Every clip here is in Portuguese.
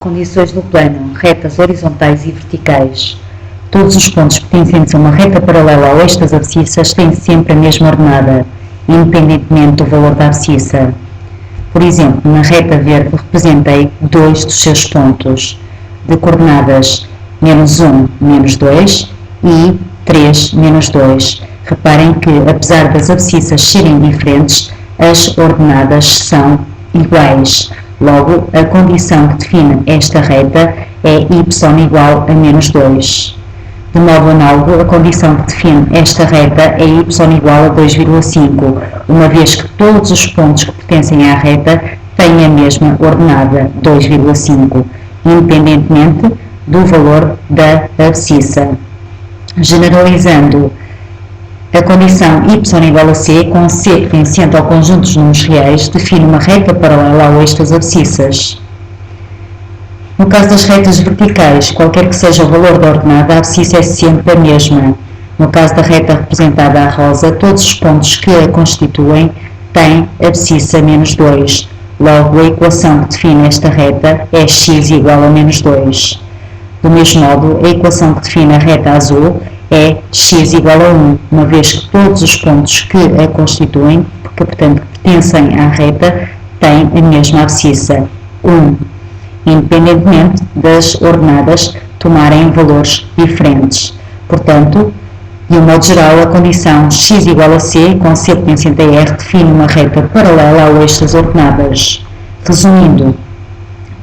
Condições do plano: retas horizontais e verticais. Todos os pontos pertencentes a uma reta paralela ao eixo das abscissas têm sempre a mesma ordenada, independentemente do valor da abscissa. Por exemplo, na reta verde representei 2 dos seus pontos, de coordenadas -1, -2 e 3, -2. Reparem que, apesar das abscissas serem diferentes, as ordenadas são iguais. Logo, a condição que define esta reta é y igual a -2. De modo análogo, a condição que define esta reta é y igual a 2,5, uma vez que todos os pontos que pertencem à reta têm a mesma ordenada, 2,5, independentemente do valor da abscissa. Generalizando, a condição y igual a c, com c pertencente ao conjunto dos números reais, define uma reta paralela ao eixo das abscissas. No caso das retas verticais, qualquer que seja o valor da ordenada, a abscissa é sempre a mesma. No caso da reta representada a rosa, todos os pontos que a constituem têm abscissa -2. Logo, a equação que define esta reta é x igual a -2. Do mesmo modo, a equação que define a reta azul é x igual a 1, uma vez que todos os pontos que a constituem, que portanto pertencem à reta, têm a mesma abscissa, 1, independentemente das ordenadas tomarem valores diferentes. Portanto, de um modo geral, a condição x igual a c, com c pertencente a r, define uma reta paralela ao eixo das ordenadas. Resumindo,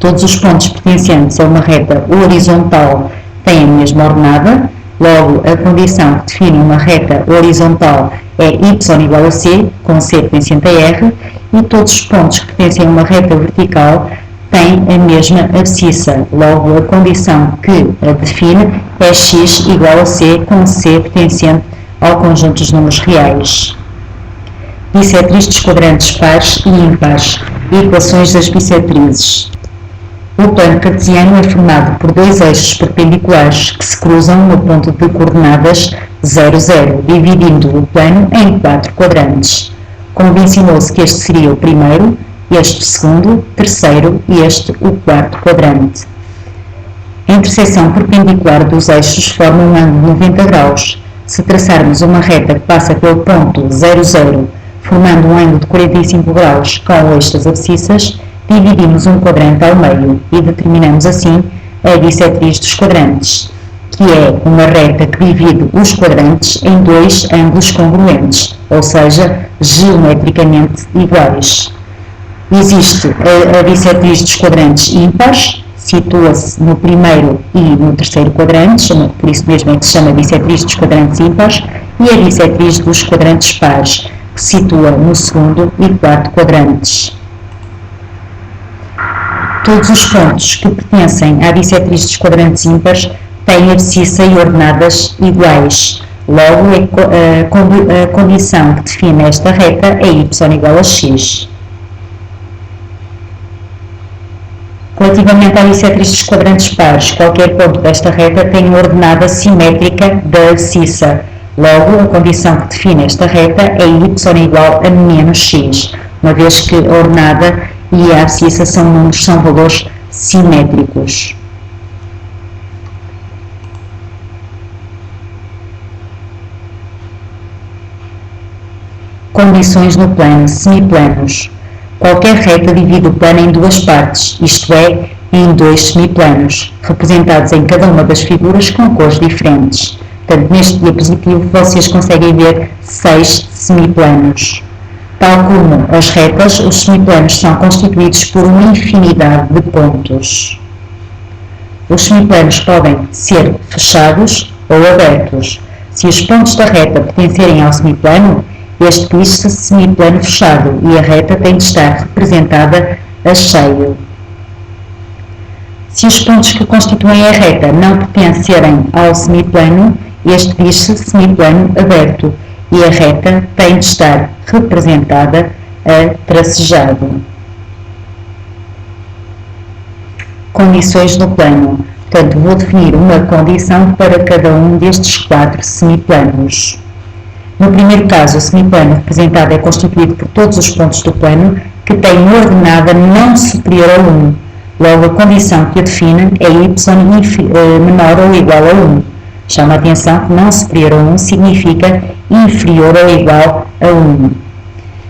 todos os pontos pertencentes a uma reta horizontal têm a mesma ordenada. Logo, a condição que define uma reta horizontal é y igual a c, com c pertencente a r, e todos os pontos que pertencem a uma reta vertical têm a mesma abscissa. Logo, a condição que a define é x igual a c, com c pertencente ao conjunto dos números reais. Bissetrizes dos quadrantes pares e ímpares. Equações das bissetrizes. O plano cartesiano é formado por dois eixos perpendiculares que se cruzam no ponto de coordenadas 0, 0, dividindo o plano em 4 quadrantes. Convencionou-se que este seria o primeiro, este o segundo, terceiro e este o quarto quadrante. A interseção perpendicular dos eixos forma um ângulo de 90 graus. Se traçarmos uma reta que passa pelo ponto 0, 0, formando um ângulo de 45 graus com o eixo das abscissas, dividimos um quadrante ao meio e determinamos assim a bissetriz dos quadrantes, que é uma reta que divide os quadrantes em dois ângulos congruentes, ou seja, geometricamente iguais. Existe a bissetriz dos quadrantes ímpares, situa-se no primeiro e no terceiro quadrantes, por isso mesmo é que se chama bissetriz dos quadrantes ímpares, e a bissetriz dos quadrantes pares, que se situa no segundo e quarto quadrantes. Todos os pontos que pertencem à bissetriz dos quadrantes ímpares têm abscissa e ordenadas iguais. Logo, a condição que define esta reta é y igual a x. Relativamente à bissetriz dos quadrantes pares, qualquer ponto desta reta tem uma ordenada simétrica da abscissa. Logo, a condição que define esta reta é y igual a -x, uma vez que a ordenada e a abscissa são valores simétricos. Condições no plano: semiplanos. Qualquer reta divide o plano em duas partes, isto é, em dois semiplanos, representados em cada uma das figuras com cores diferentes. Portanto, neste diapositivo vocês conseguem ver 6 semiplanos. Tal como as retas, os semiplanos são constituídos por uma infinidade de pontos. Os semiplanos podem ser fechados ou abertos. Se os pontos da reta pertencerem ao semiplano, este diz-se semiplano fechado e a reta tem de estar representada a cheio. Se os pontos que constituem a reta não pertencerem ao semiplano, este diz-se semiplano aberto e a reta tem de estar representada a tracejado. Condições no plano. Portanto, vou definir uma condição para cada um destes 4 semiplanos. No primeiro caso, o semiplano representado é constituído por todos os pontos do plano que têm ordenada não superior a 1. Logo, a condição que a define é y menor ou igual a 1. Chama a atenção que não superior a 1 significa inferior ou igual a 1.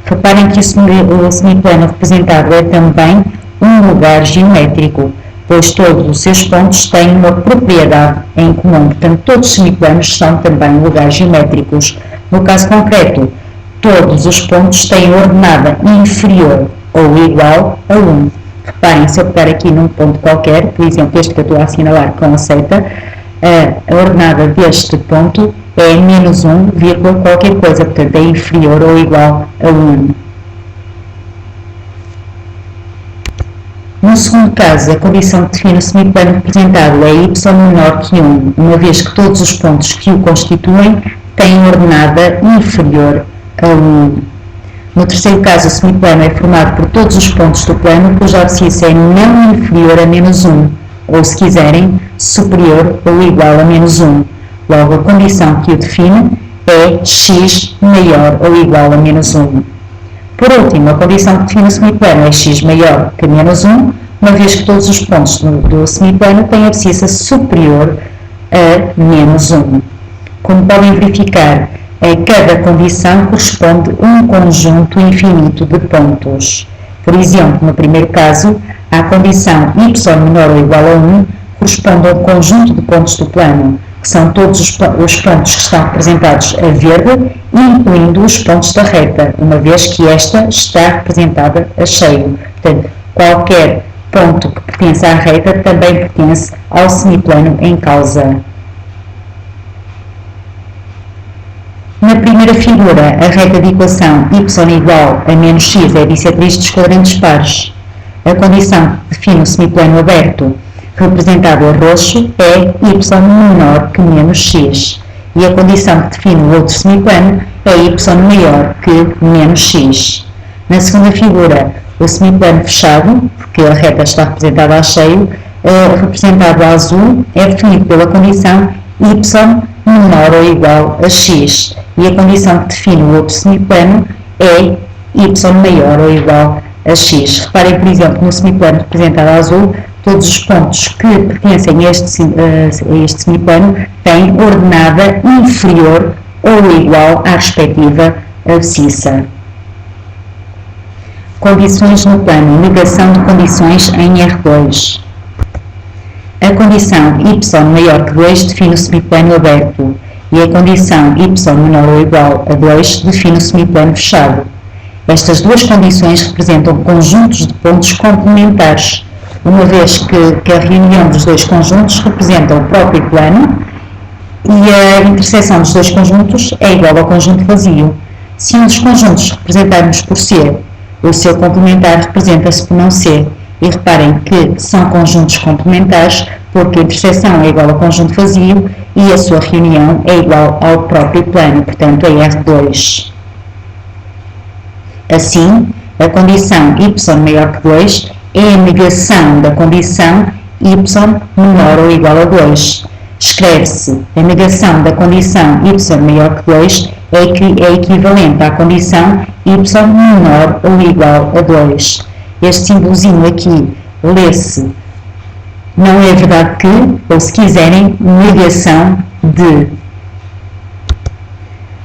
Reparem que o semiplano representado é também um lugar geométrico, pois todos os seus pontos têm uma propriedade em comum. Portanto, todos os semiplanos são também lugares geométricos. No caso concreto, todos os pontos têm ordenada inferior ou igual a 1. Reparem, se eu pegar aqui num ponto qualquer, por exemplo, este que eu estou a assinalar com a seta, a ordenada deste ponto é menos 1, qualquer coisa, portanto é inferior ou igual a 1. No segundo caso, a condição que define o semiplano representado é y menor que 1, uma vez que todos os pontos que o constituem têm ordenada inferior a 1. No terceiro caso, o semiplano é formado por todos os pontos do plano cuja abscissa é não inferior a menos 1, ou, se quiserem, superior ou igual a menos 1. Logo, a condição que o define é x maior ou igual a menos 1. Por último, a condição que define o semiplano é x maior que menos 1, uma vez que todos os pontos do semiplano têm abscissa superior a menos 1. Como podem verificar, a cada condição corresponde um conjunto infinito de pontos. Por exemplo, no primeiro caso, à condição y menor ou igual a 1 corresponde a um conjunto de pontos do plano, que são todos os pontos que estão representados a verde, incluindo os pontos da reta, uma vez que esta está representada a cheio. Portanto, qualquer ponto que pertence à reta também pertence ao semiplano em causa. Na primeira figura, a reta de equação y igual a menos x é a bissetriz dos quadrantes pares. A condição que define o semiplano aberto, representado a roxo, é y menor que menos x. E a condição que define o outro semiplano é y maior que menos x. Na segunda figura, o semiplano fechado, porque a reta está representada a cheio, representado a azul, é definido pela condição y menor ou igual a x. E a condição que define o outro semiplano é y maior ou igual a x. Reparem, por exemplo, no semiplano representado a azul, todos os pontos que pertencem a este semiplano têm ordenada inferior ou igual à respectiva abscissa. Condições no plano. Negação de condições em R2. A condição y maior que 2 define o semiplano aberto e a condição y menor ou igual a 2 define o semiplano fechado. Estas duas condições representam conjuntos de pontos complementares, uma vez que a reunião dos dois conjuntos representa o próprio plano e a interseção dos dois conjuntos é igual ao conjunto vazio. Se um dos conjuntos representarmos por C, o seu complementar representa-se por não C. E reparem que são conjuntos complementares porque a interseção é igual ao conjunto vazio e a sua reunião é igual ao próprio plano, portanto é R2. Assim, a condição y maior que 2 é a negação da condição y menor ou igual a 2. Escreve-se a negação da condição y maior que 2 é equivalente à condição y menor ou igual a 2. Este símbolozinho aqui lê-se não é verdade que, ou se quiserem, negação de.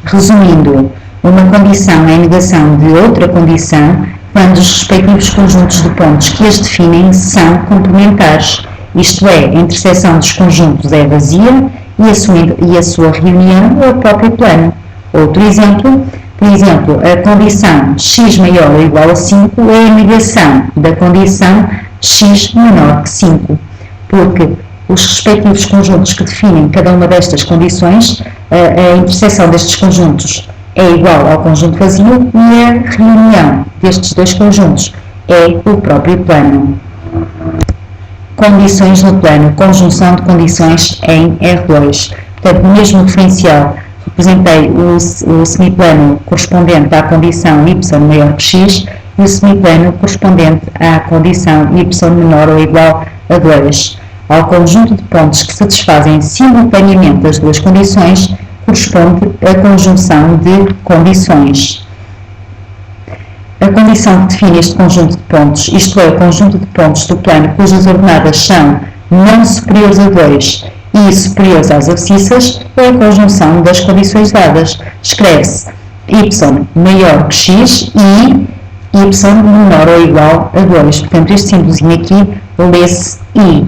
Resumindo, uma condição é negação de outra condição quando os respectivos conjuntos de pontos que as definem são complementares, isto é, a interseção dos conjuntos é vazia e a sua reunião é o próprio plano. Outro exemplo, por exemplo, a condição x maior ou igual a 5 é a negação da condição x menor que 5, porque os respectivos conjuntos que definem cada uma destas condições, a interseção destes conjuntos é igual ao conjunto vazio e a reunião destes dois conjuntos é o próprio plano. Condições no plano, conjunção de condições em R2. Portanto, no mesmo referencial, representei o semiplano correspondente à condição y maior que x e o semiplano correspondente à condição y menor ou igual a 2. Ao conjunto de pontos que satisfazem simultaneamente as duas condições, corresponde a conjunção de condições. A condição que define este conjunto de pontos, isto é, o conjunto de pontos do plano cujas ordenadas são não superiores a 2 e superiores às abscissas, é a conjunção das condições dadas. Escreve-se y maior que x e y menor ou igual a 2. Portanto, este símbolozinho aqui lê-se i.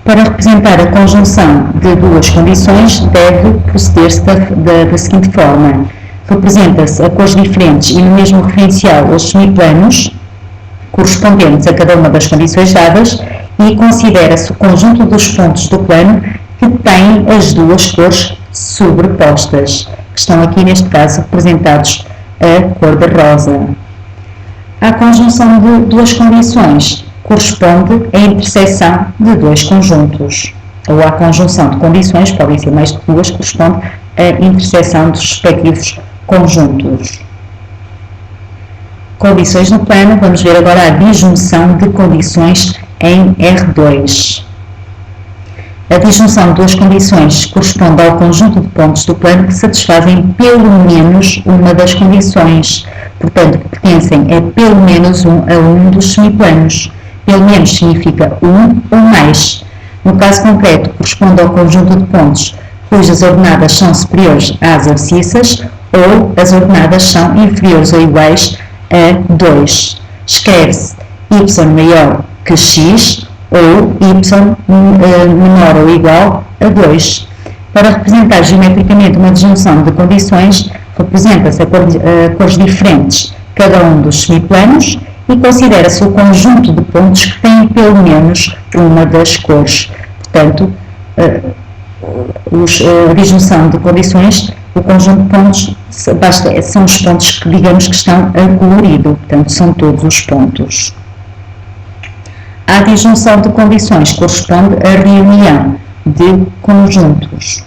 Para representar a conjunção de duas condições, deve proceder-se da seguinte forma. Representa-se a cores diferentes e no mesmo referencial os semiplanos correspondentes a cada uma das condições dadas e considera-se o conjunto dos pontos do plano que têm as duas cores sobrepostas, que estão aqui neste caso representados a cor de rosa. A conjunção de duas condições corresponde à interseção de dois conjuntos, ou à conjunção de condições, podem ser mais de duas, corresponde à interseção dos respectivos conjuntos. Condições no plano, vamos ver agora a disjunção de condições em R2. A disjunção de duas condições corresponde ao conjunto de pontos do plano que satisfazem pelo menos uma das condições, portanto, que pertencem a pelo menos a um dos semiplanos. Pelo menos significa um ou mais. No caso concreto, corresponde ao conjunto de pontos cujas ordenadas são superiores às abscissas ou as ordenadas são inferiores ou iguais a 2. Escreve-se y maior que x ou y menor ou igual a 2. Para representar geometricamente uma disjunção de condições, representa-se a cores diferentes cada um dos semiplanos e considera-se o conjunto de pontos que têm pelo menos uma das cores. Portanto, a disjunção de condições, o conjunto de pontos, são os pontos que digamos que estão a colorido, portanto são todos os pontos. A disjunção de condições corresponde à reunião de conjuntos.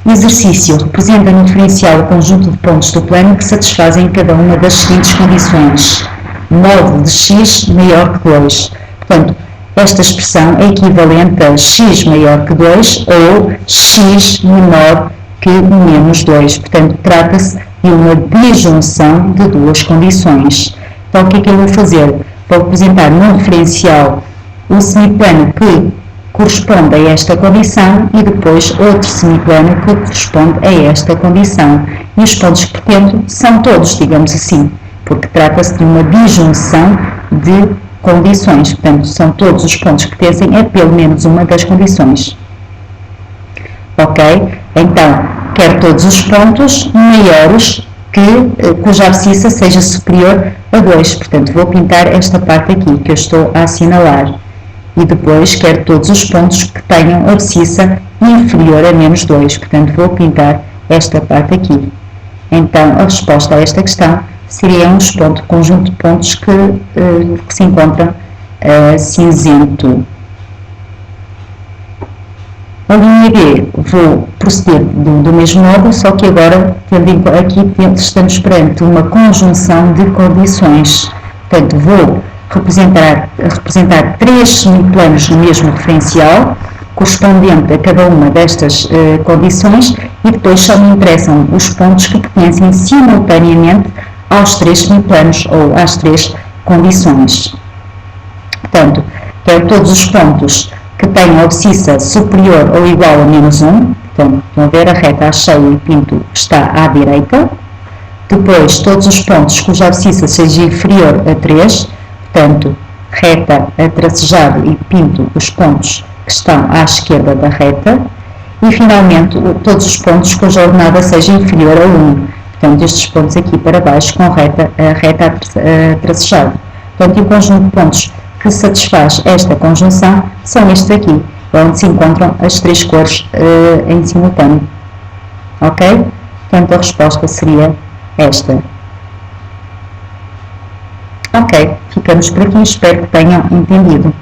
O exercício representa no diferencial o conjunto de pontos do plano que satisfazem cada uma das seguintes condições. Módulo de x maior que 2. Portanto, esta expressão é equivalente a x maior que 2 ou x menor que menos 2. Portanto, trata-se de uma disjunção de duas condições. Então, o que é que eu vou fazer? Vou representar num referencial o semiplano que corresponde a esta condição e depois outro semiplano que corresponde a esta condição. E os pontos que pretendo são todos, digamos assim, porque trata-se de uma disjunção de condições. Portanto, são todos os pontos que pertencem a pelo menos uma das condições. Ok? Então, quero todos os pontos maiores cuja abscissa seja superior a 2. Portanto, vou pintar esta parte aqui que eu estou a assinalar. E depois quero todos os pontos que tenham abscissa inferior a menos 2. Portanto, vou pintar esta parte aqui. Então, a resposta a esta questão seria um conjunto de pontos que se encontram cinzento. A linha B, vou proceder do mesmo modo, só que agora, aqui estamos perante uma conjunção de condições. Portanto, vou representar 3 semiplanos no mesmo referencial, correspondente a cada uma destas condições, e depois só me interessam os pontos que pertencem simultaneamente aos 3 semiplanos ou às 3 condições. Portanto, quero todos os pontos que tenham abscissa superior ou igual a menos 1. Então, estão a ver, a reta cheia e pinto está à direita. Depois, todos os pontos cuja abscissa seja inferior a 3. Portanto, reta a tracejado e pinto os pontos que estão à esquerda da reta. E, finalmente, todos os pontos cuja ordenada seja inferior a 1. Portanto, estes pontos aqui para baixo com a reta a tracejado. Portanto, o conjunto de pontos que satisfaz esta conjunção são estes aqui, onde se encontram as 3 cores em simultâneo. Ok? Portanto, a resposta seria esta. Ok, ficamos por aqui, espero que tenham entendido.